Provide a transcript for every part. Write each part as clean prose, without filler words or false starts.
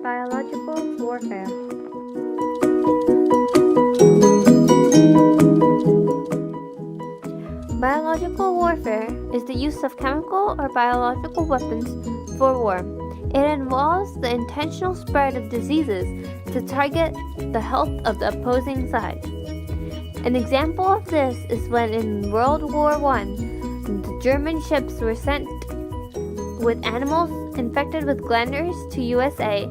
Biological warfare. Biological warfare is the use of chemical or biological weapons for war. It involves the intentional spread of diseases to target the health of the opposing side. An example of this is when in World War I, the German ships were sent with animals infected with glanders to USA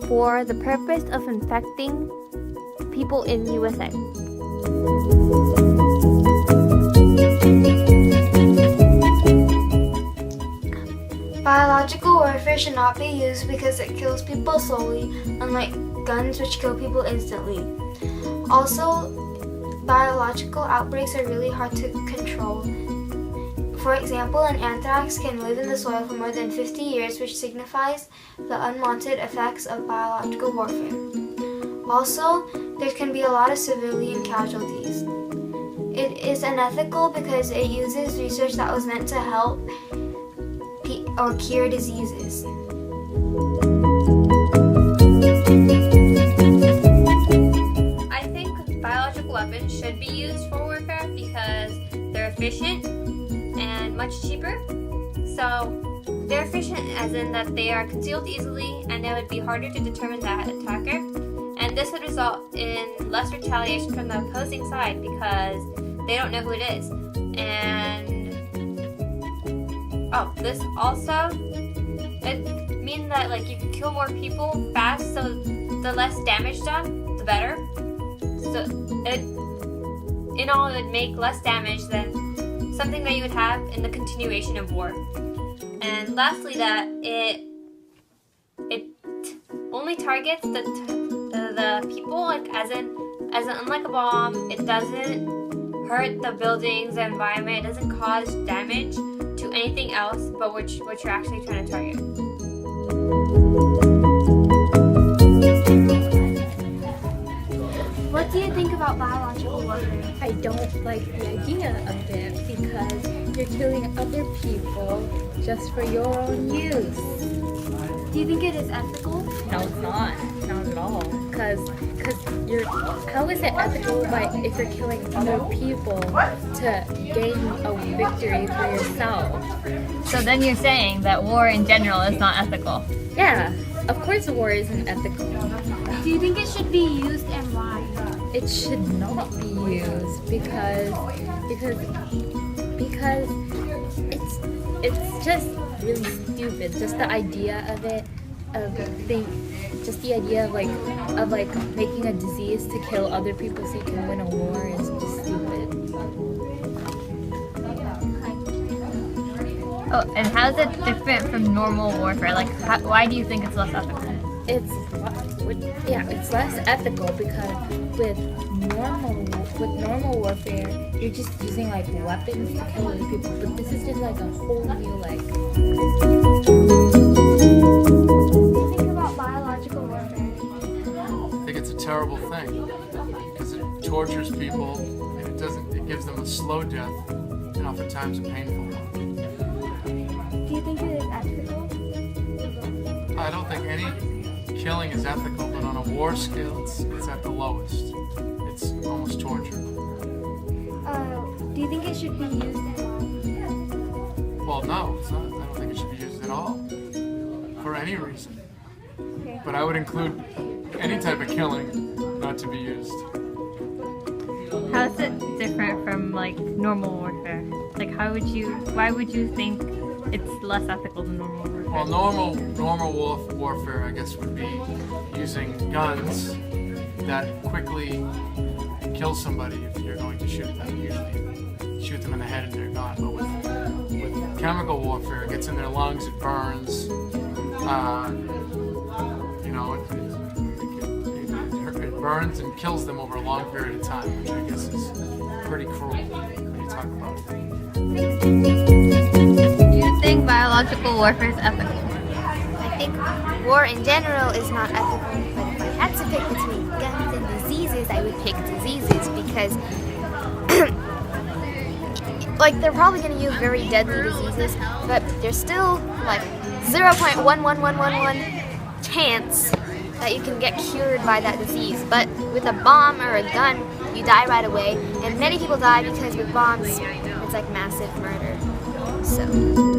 for the purpose of infecting people in USA. Biological warfare should not be used because it kills people slowly, unlike guns which kill people instantly. Also, biological outbreaks are really hard to control. For example, an anthrax can live in the soil for more than 50 years, which signifies the unwanted effects of biological warfare. Also, there can be a lot of civilian casualties. It is unethical because it uses research that was meant to help or cure diseases. I think biological weapons should be used for warfare because they're efficient and much cheaper. So they're efficient as in that they are concealed easily and it would be harder to determine the attacker. And this would result in less retaliation from the opposing side because they don't know who it is. And this also, it means that you can kill more people fast, so the less damage done, the better. So in all, it would make less damage than something that you would have in the continuation of war. And lastly, that it only targets the people, as in unlike a bomb, it doesn't hurt the buildings, the environment, it doesn't cause damage to anything else but what you're actually trying to target. What do you think about biological warfare? I don't like the idea of it because you're killing other people just for your own use. Do you think it is ethical? No, it's not. Not at all. Because how is it ethical if you're killing other people to gain a victory for yourself? So then you're saying that war in general is not ethical? Yeah, of course war isn't ethical. Do you think it should be used and why? It should not be used because it's just really stupid. Just the idea of it, just the idea of making a disease to kill other people so you can win a war is just stupid. Oh, and how is it different from normal warfare? Why do you think it's less ethical? It's less ethical because with normal warfare, you're just using weapons to kill other people. But this is just a whole new What do you think about biological warfare? I think it's a terrible thing because it tortures people and it gives them a slow death and oftentimes a painful one. Do you think it is ethical? I don't think any killing is ethical, but on a war scale, it's at the lowest. It's almost torture. Do you think it should be used and why? Well, no, it's not. I don't think it should be used at all for any reason. Okay. But I would include any type of killing not to be used. How is it different from normal warfare? Why would you think it's less ethical than normal warfare? Well, normal warfare, I guess, would be using guns that quickly kill somebody if you're going to shoot them. Usually, shoot them in the head and they're gone. But with chemical warfare, it gets in their lungs, it burns. It burns and kills them over a long period of time, which I guess is pretty cruel when you talk about it. Do you think biological warfare is ethical? I think war in general is not ethical, but if I had to pick between guns and diseases, I would pick diseases because they're probably going to use very deadly diseases, but there's still 0.11111 chance that you can get cured by that disease. But with a bomb or a gun, you die right away, and many people die because with bombs, it's like massive murder. So.